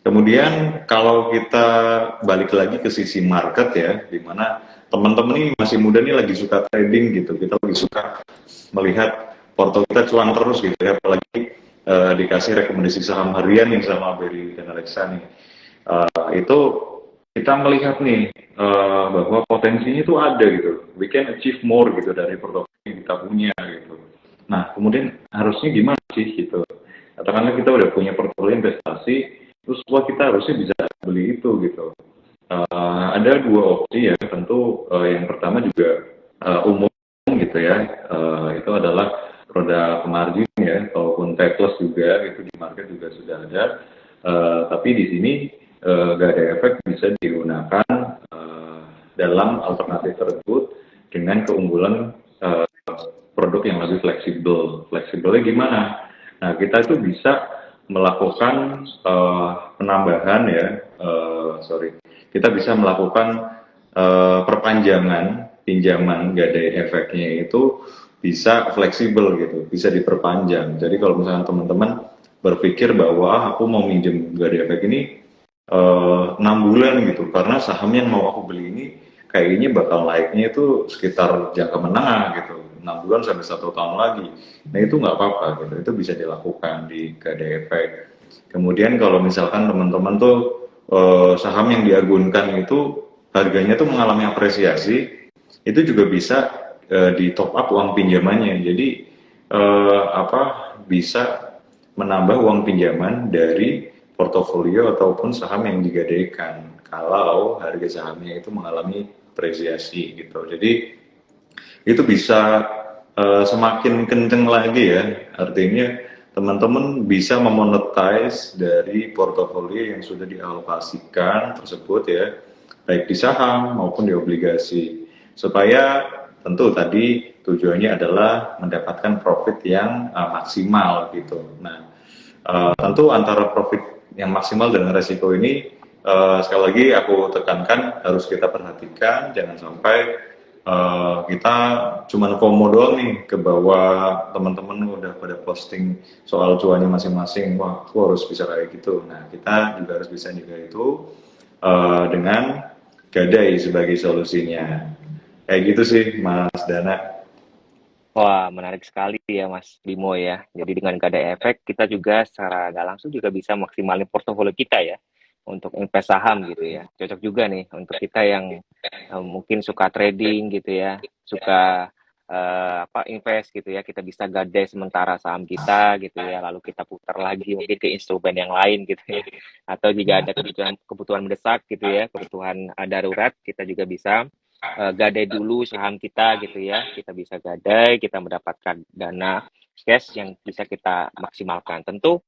Kemudian kalau kita balik lagi ke sisi market ya, di mana teman-teman ini masih muda nih lagi suka trading gitu, kita lagi suka melihat porto kita cuan terus gitu ya, apalagi dikasih rekomendasi saham harian nih sama Berry dan Alexa nih. Itu kita melihat nih bahwa potensinya itu ada gitu, we can achieve more gitu dari portofolio yang kita punya gitu. Nah kemudian harusnya gimana sih gitu, katakanlah kita udah punya portofolio investasi, terus wah kita harusnya bisa beli itu gitu. Ada dua opsi ya, tentu yang pertama juga umum gitu ya, itu adalah roda pemargin ya, ataupun T-plus juga itu di market juga sudah ada. Tapi di sini nggak ada efek bisa digunakan dalam alternatif tersebut dengan keunggulan produk yang lebih fleksibel. Fleksibelnya gimana? Nah, kita itu bisa melakukan penambahan ya, kita bisa melakukan perpanjangan pinjaman gadai efeknya itu bisa fleksibel gitu, bisa diperpanjang. Jadi kalau misalnya teman-teman berpikir bahwa aku mau minjem gadai efek ini 6 bulan gitu, karena saham yang mau aku beli ini kayaknya bakal naiknya itu sekitar jangka menengah gitu, 6 bulan sampai 1 tahun lagi. Nah itu nggak apa-apa gitu, itu bisa dilakukan di gadai efek. Kemudian kalau misalkan teman-teman tuh saham yang diagunkan itu harganya tuh mengalami apresiasi, itu juga bisa di top up uang pinjamannya. Jadi bisa menambah uang pinjaman dari portofolio ataupun saham yang digadaikan kalau harga sahamnya itu mengalami apresiasi gitu. Jadi itu bisa semakin kenceng lagi ya, artinya teman-teman bisa memonetize dari portofolio yang sudah dialokasikan tersebut ya, baik di saham maupun di obligasi, supaya tentu tadi tujuannya adalah mendapatkan profit yang maksimal gitu. Nah, tentu antara profit yang maksimal dan resiko ini sekali lagi aku tekankan harus kita perhatikan, jangan sampai kita cuman FOMO doang nih ke bawah, teman-teman udah pada posting soal cuannya masing-masing, wah aku harus bisa kayak gitu. Nah kita juga harus bisa juga itu dengan gadai sebagai solusinya, kayak gitu sih Mas Dana. Wah, menarik sekali ya Mas Bimo ya. Jadi dengan gadai efek kita juga secara nggak langsung juga bisa maksimalin portofolio kita ya untuk invest saham gitu ya. Cocok juga nih untuk kita yang mungkin suka trading gitu ya, suka invest gitu ya. Kita bisa gadai sementara saham kita gitu ya, lalu kita putar lagi mungkin ke instrumen yang lain gitu ya. Atau jika ada kebutuhan mendesak gitu ya, kebutuhan darurat, kita juga bisa gadai dulu saham kita gitu ya, kita bisa gadai, kita mendapatkan dana cash yang bisa kita maksimalkan. Tentu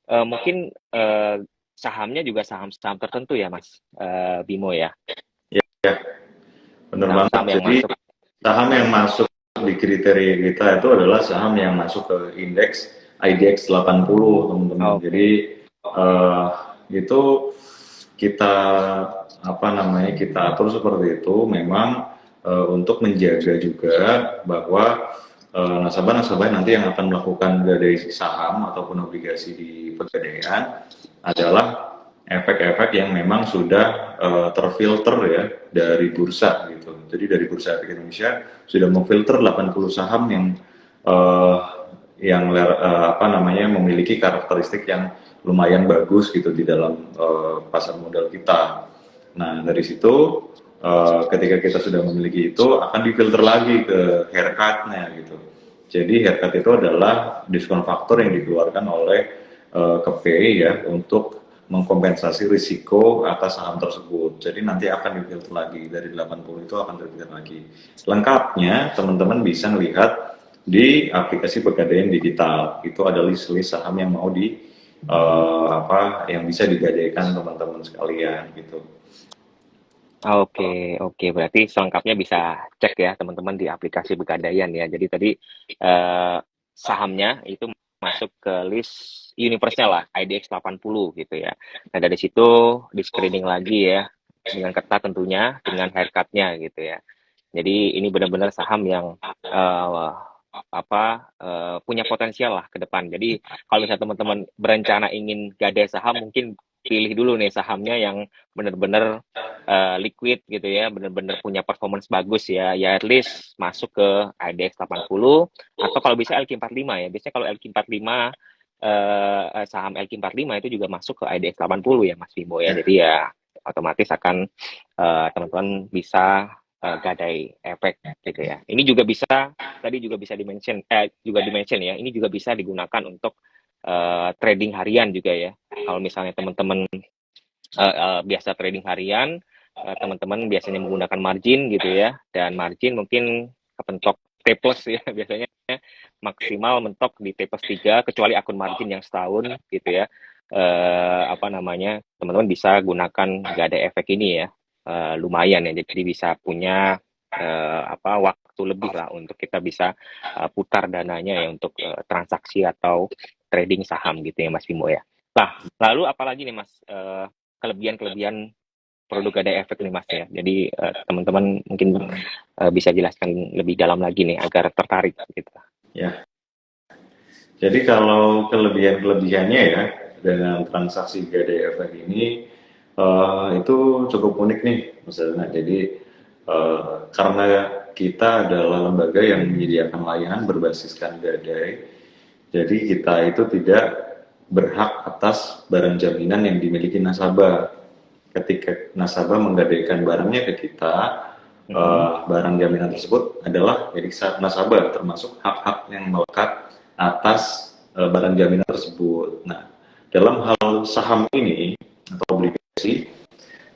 mungkin sahamnya juga saham-saham tertentu ya Mas Bimo ya, Ya, benar banget. saham-saham yang Jadi masuk. saham yang masuk di kriteria kita itu adalah saham yang masuk ke indeks IDX 80, teman-teman. Jadi Oke. eh, itu kita kita atur seperti itu memang untuk menjaga juga bahwa nasabah-nasabah nanti yang akan melakukan gadai saham ataupun obligasi di pegadaian adalah efek-efek yang memang sudah terfilter ya dari bursa gitu. Jadi dari Bursa Efek Indonesia sudah memfilter 80 saham yang memiliki karakteristik yang lumayan bagus gitu di dalam pasar modal kita. Nah dari situ ketika kita sudah memiliki itu akan difilter lagi ke haircutnya gitu. Jadi haircut itu adalah diskon faktor yang dikeluarkan oleh KPI ya untuk mengkompensasi risiko atas saham tersebut. Jadi nanti akan difilter lagi dari 80 itu akan terfilter lagi. Lengkapnya teman-teman bisa melihat di aplikasi Pegadaian Digital. Itu ada list-list saham yang mau yang bisa digadaikan teman-teman sekalian gitu. Oke, oke. Berarti selengkapnya bisa cek ya teman-teman di aplikasi Pegadaian ya. Jadi tadi sahamnya itu masuk ke list universe-nya lah, IDX 80 gitu ya. Nah dari situ di screening lagi ya, dengan ketat tentunya, dengan haircut-nya gitu ya. Jadi ini benar-benar saham yang punya potensial lah ke depan. Jadi kalau misalnya teman-teman berencana ingin gadai saham, mungkin pilih dulu nih sahamnya yang benar-benar liquid gitu ya, benar-benar punya performance bagus ya, ya at least masuk ke IDX 80 atau kalau bisa LQ45 ya. Biasanya kalau LQ45 saham LQ45 itu juga masuk ke IDX 80 ya Mas Bimo ya. Jadi ya otomatis akan teman-teman bisa gadai efek gitu ya. Ini juga bisa tadi juga bisa dimention ya. Ini juga bisa digunakan untuk trading harian juga ya. Kalau misalnya teman-teman biasa trading harian, teman-teman biasanya menggunakan margin gitu ya, dan margin mungkin kepentok T plus ya biasanya maksimal mentok di T plus 3 kecuali akun margin yang setahun gitu ya. Teman-teman bisa gunakan gadai efek ini ya, lumayan ya, jadi bisa punya waktu lebih lah untuk kita bisa putar dananya ya untuk transaksi atau trading saham gitu ya Mas Bimo ya. Nah, lalu apalagi nih Mas kelebihan-kelebihan produk gadai efek nih Mas ya. Jadi teman-teman mungkin bisa jelaskan lebih dalam lagi nih agar tertarik gitu. Ya. Jadi kalau kelebihan-kelebihannya ya dengan transaksi gadai efek ini itu cukup unik nih misalnya. Jadi karena kita adalah lembaga yang menyediakan layanan berbasiskan gadai, jadi kita itu tidak berhak atas barang jaminan yang dimiliki nasabah. Ketika nasabah menggadaikan barangnya ke kita, barang jaminan tersebut adalah milik nasabah, termasuk hak-hak yang melekat atas barang jaminan tersebut. Nah, dalam hal saham ini atau obligasi,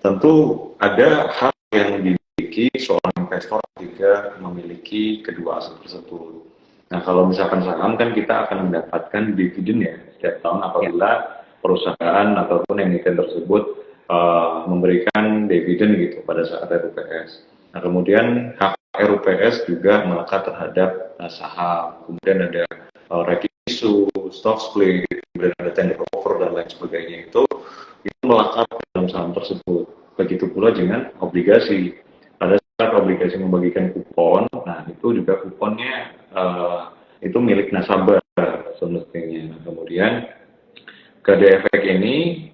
tentu ada hak yang dimiliki seorang investor jika memiliki kedua aset tersebut. Nah, kalau misalkan saham kan kita akan mendapatkan dividen ya setiap tahun apabila perusahaan ataupun emiten tersebut memberikan dividen gitu pada saat RUPS. Nah, kemudian hak RUPS juga melekat terhadap saham. Kemudian ada right issue, stock split, kemudian ada tender offer dan lain sebagainya itu melekat dalam saham tersebut. Begitu pula dengan obligasi. Pada saat obligasi membagikan kupon, nah itu juga kuponnya itu milik nasabah semestinya. Kemudian gadai efek ini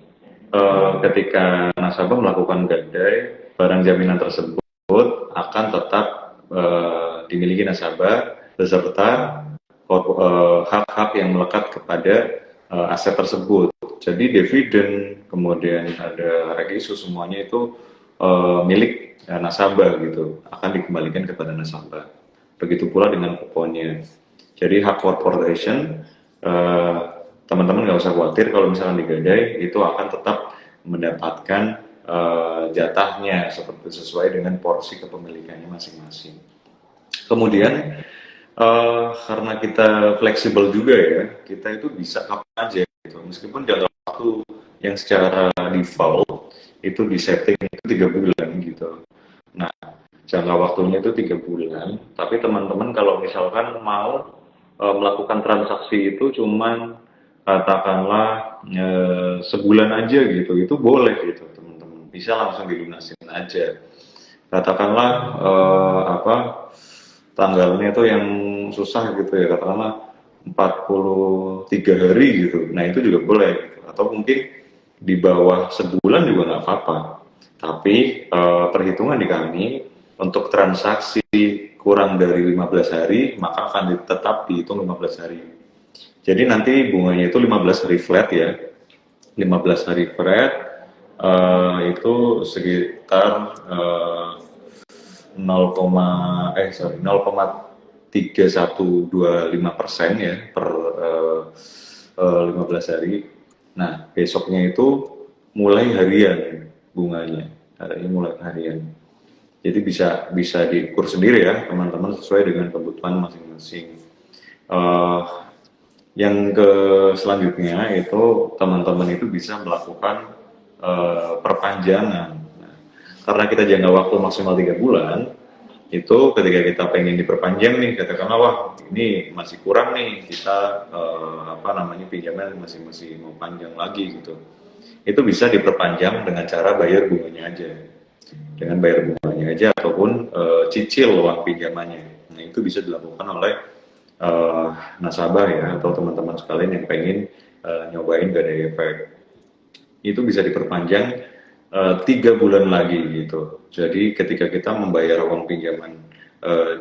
ketika nasabah melakukan gadai, barang jaminan tersebut akan tetap dimiliki nasabah beserta hak-hak yang melekat kepada aset tersebut. Jadi dividen, kemudian ada rekisu, semuanya itu milik nasabah gitu, akan dikembalikan kepada nasabah. Begitu pula dengan kuponnya. Jadi hak corporation, teman-teman nggak usah khawatir kalau misalnya digadai, itu akan tetap mendapatkan jatahnya sesuai dengan porsi kepemilikannya masing-masing. Kemudian karena kita fleksibel juga ya, kita itu bisa kapan aja gitu. Meskipun jangka waktu yang secara default itu disetting itu 3 bulan gitu. Nah, jangka waktunya itu 3 bulan, tapi teman-teman kalau misalkan mau melakukan transaksi itu cuman katakanlah sebulan aja gitu, itu boleh gitu teman-teman, bisa langsung dilunasin aja. Katakanlah tanggalnya itu yang susah gitu ya, katakanlah 43 hari gitu, nah itu juga boleh gitu. Atau mungkin di bawah sebulan juga nggak apa-apa, tapi perhitungan di kami untuk transaksi kurang dari 15 hari maka akan tetap dihitung 15 hari. Jadi nanti bunganya itu 15 hari flat ya. 15 hari flat itu sekitar 0,3125% ya per 15 hari. Nah, besoknya itu mulai harian bunganya. Ini mulai harian. Jadi bisa diukur sendiri ya teman-teman sesuai dengan kebutuhan masing-masing. Yang selanjutnya itu teman-teman itu bisa melakukan perpanjangan. Nah, karena kita jangka waktu maksimal 3 bulan, itu ketika kita pengen diperpanjang nih, katakanlah wah ini masih kurang nih, kita pinjaman masih mau panjang lagi gitu. Itu bisa diperpanjang dengan cara bayar bunganya aja. Dengan bayar bunganya aja ataupun cicil uang pinjamannya. Nah, itu bisa dilakukan oleh nasabah ya atau teman-teman sekalian yang pengen nyobain gadai efek. itu bisa diperpanjang 3 bulan lagi gitu. Jadi ketika kita membayar uang pinjaman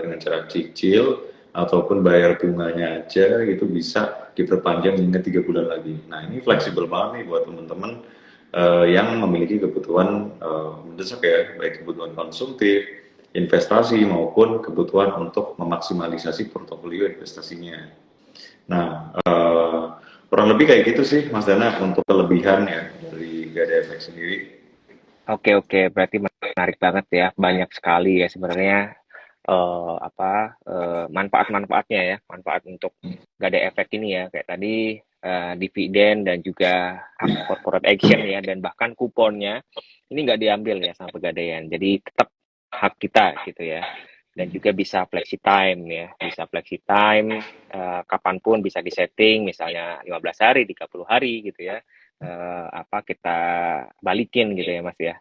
dengan cara cicil ataupun bayar bunganya aja itu bisa diperpanjang hingga 3 bulan lagi. Nah ini fleksibel banget nih buat teman-teman yang memiliki kebutuhan mendesak ya, baik kebutuhan konsumtif, investasi maupun kebutuhan untuk memaksimalisasi portofolio investasinya. Nah, kurang lebih kayak gitu sih Mas Dana untuk kelebihan ya dari Gada Efek sendiri. Oke, oke, berarti menarik banget ya. Banyak sekali ya sebenarnya manfaat-manfaatnya ya, manfaat untuk gak ada efek ini ya, kayak tadi dividen dan juga hak corporate action ya, dan bahkan kuponnya ini nggak diambil ya sama Pegadaian, jadi tetap hak kita gitu ya. Dan juga bisa flexi time ya, bisa flexi time kapanpun bisa disetting, misalnya 15 hari, 30 hari gitu ya. Kita balikin gitu ya Mas ya.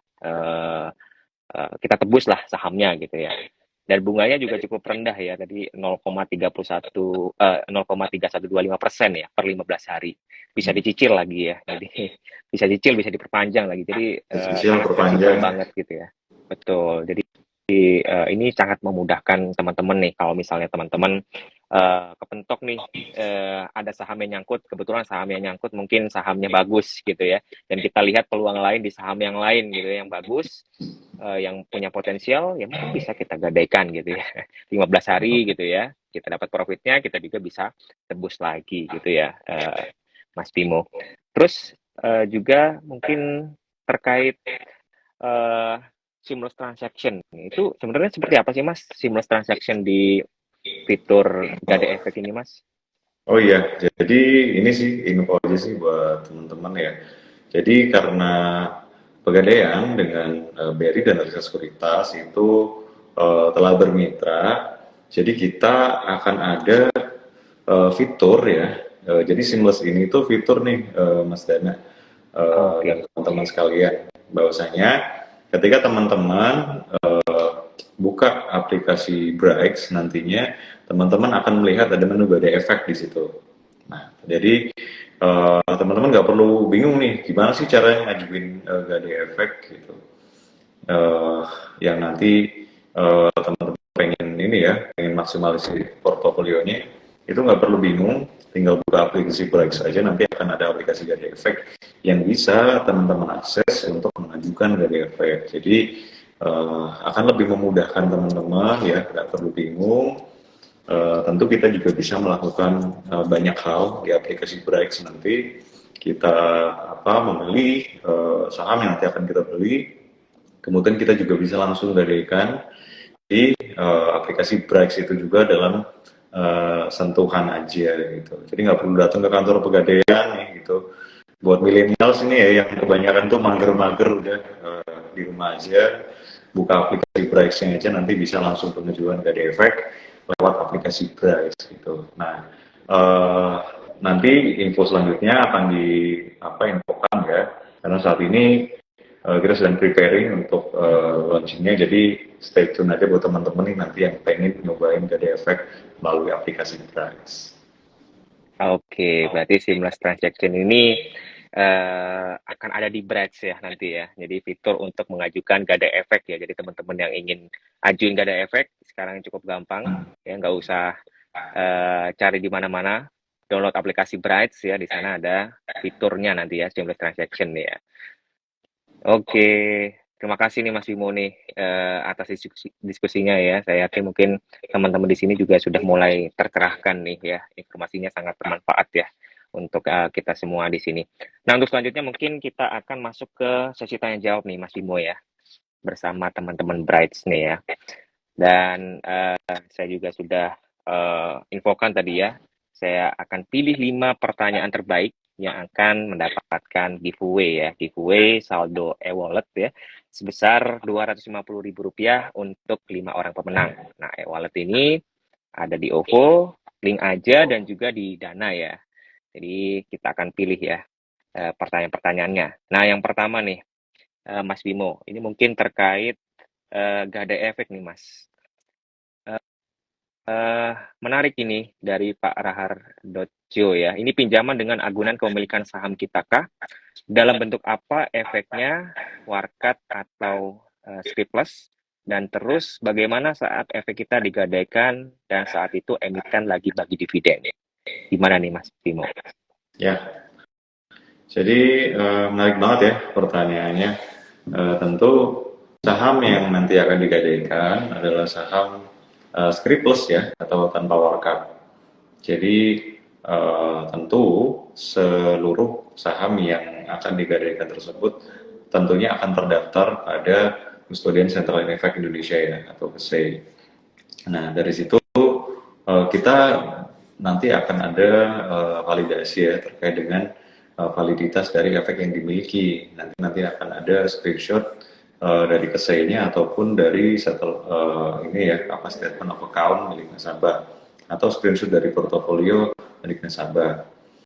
Kita tebus lah sahamnya gitu ya. Dan bunganya juga cukup rendah ya, tadi 0,3125% ya per 15 hari. Bisa dicicil lagi ya. Jadi bisa cicil, bisa diperpanjang lagi. Jadi Cicil sangat fleksibel perpanjang. banget gitu ya. Betul. Jadi ini sangat memudahkan teman-teman nih kalau misalnya teman-teman kepentok nih ada saham yang nyangkut, kebetulan saham yang nyangkut mungkin sahamnya bagus gitu ya, dan kita lihat peluang lain di saham yang lain gitu ya, yang bagus, yang punya potensial, ya mungkin bisa kita gadaikan gitu ya. 15 hari gitu ya, kita dapat profitnya, kita juga bisa tebus lagi gitu ya, Mas Bimo. Terus juga mungkin terkait eh seamless transaction, itu sebenarnya seperti apa sih Mas seamless transaction di fitur Gade Efek ini Mas? Oh iya, jadi ini sih info aja sih buat teman-teman ya. Jadi karena Pegadaian dengan BRI dan Risa Sekuritas itu telah bermitra, jadi kita akan ada fitur ya. Jadi seamless ini tuh fitur nih Mas Dana dan Oke. teman-teman sekalian. Bahwasanya ketika teman-teman buka aplikasi Brix nantinya teman-teman akan melihat ada menu Gada Efek di situ. Nah, jadi teman-teman nggak perlu bingung nih gimana sih caranya ngajuin Gada Efek gitu. Eh, yang nanti teman-teman pengen ini ya, pengen maksimalisasi portofolionya, itu nggak perlu bingung, tinggal buka aplikasi Brix aja, nanti akan ada aplikasi Gada Efek yang bisa teman-teman akses untuk mengajukan Gada Efek. Jadi akan lebih memudahkan teman-teman ya, nggak perlu bingung. Tentu kita juga bisa melakukan banyak hal di aplikasi Brix nanti. Kita memilih saham yang nanti akan kita beli, kemudian kita juga bisa langsung gadaikan di aplikasi Brix itu juga dalam sentuhan aja gitu. Jadi nggak perlu datang ke kantor Pegadaian nih gitu. Buat milenial sini ya yang kebanyakan tuh mager-mager udah di rumah aja, buka aplikasi Brix-nya aja nanti bisa langsung pengajuan Gada Efek lewat aplikasi Brix gitu. Nah, nanti info selanjutnya akan infokan ya, karena saat ini kita sedang preparing untuk launchingnya, jadi stay tune aja buat teman-teman nih nanti yang pengen nyobain Gada Efek melalui aplikasi Brix. Oke, berarti seamless transaction ini akan ada di Brads ya nanti ya. Jadi fitur untuk mengajukan Gada Efek ya. Jadi teman-teman yang ingin ajuin Gada Efek sekarang cukup gampang ya, nggak usah cari di mana-mana. Download aplikasi Brights ya, di sana ada fiturnya nanti ya, seamless transaction ya. Oke, terima kasih nih Mas Bimo nih atas diskusinya ya. Saya yakin mungkin teman-teman di sini juga sudah mulai tercerahkan nih ya. Informasinya sangat bermanfaat ya untuk kita semua di sini. Nah, untuk selanjutnya mungkin kita akan masuk ke sesi tanya jawab nih Mas Bimo ya, bersama teman-teman Brights nih ya. Dan saya juga sudah infokan tadi ya, saya akan pilih 5 pertanyaan terbaik yang akan mendapatkan giveaway ya, giveaway saldo e-wallet ya, sebesar Rp250.000 untuk 5 orang pemenang. Nah, e-wallet ini ada di OVO, link aja, dan juga di Dana ya. Jadi kita akan pilih ya pertanyaan-pertanyaannya. Nah, yang pertama nih, Mas Bimo, ini mungkin terkait Gada Efek nih Mas. Menarik ini dari Pak Rahar.jo ya. Ini pinjaman dengan agunan kepemilikan saham kita kah? dalam bentuk apa efeknya Warkat atau Scriptless, dan terus bagaimana saat efek kita digadaikan dan saat itu emiten lagi bagi dividen. Gimana nih Mas Bimo? Ya, jadi menarik banget ya pertanyaannya. Tentu saham yang nanti akan digadaikan adalah saham scriptless ya, atau tanpa warkat. Jadi tentu seluruh saham yang akan digadaikan tersebut tentunya akan terdaftar pada Custodian Central Effect Indonesia ya, atau KSEI. Nah, dari situ kita nanti akan ada validasi ya terkait dengan validitas dari efek yang dimiliki. Nanti akan ada screenshot dari KSEI-nya ataupun dari ini ya, statement of account milik nasabah, atau screenshot dari portofolio milik nasabah.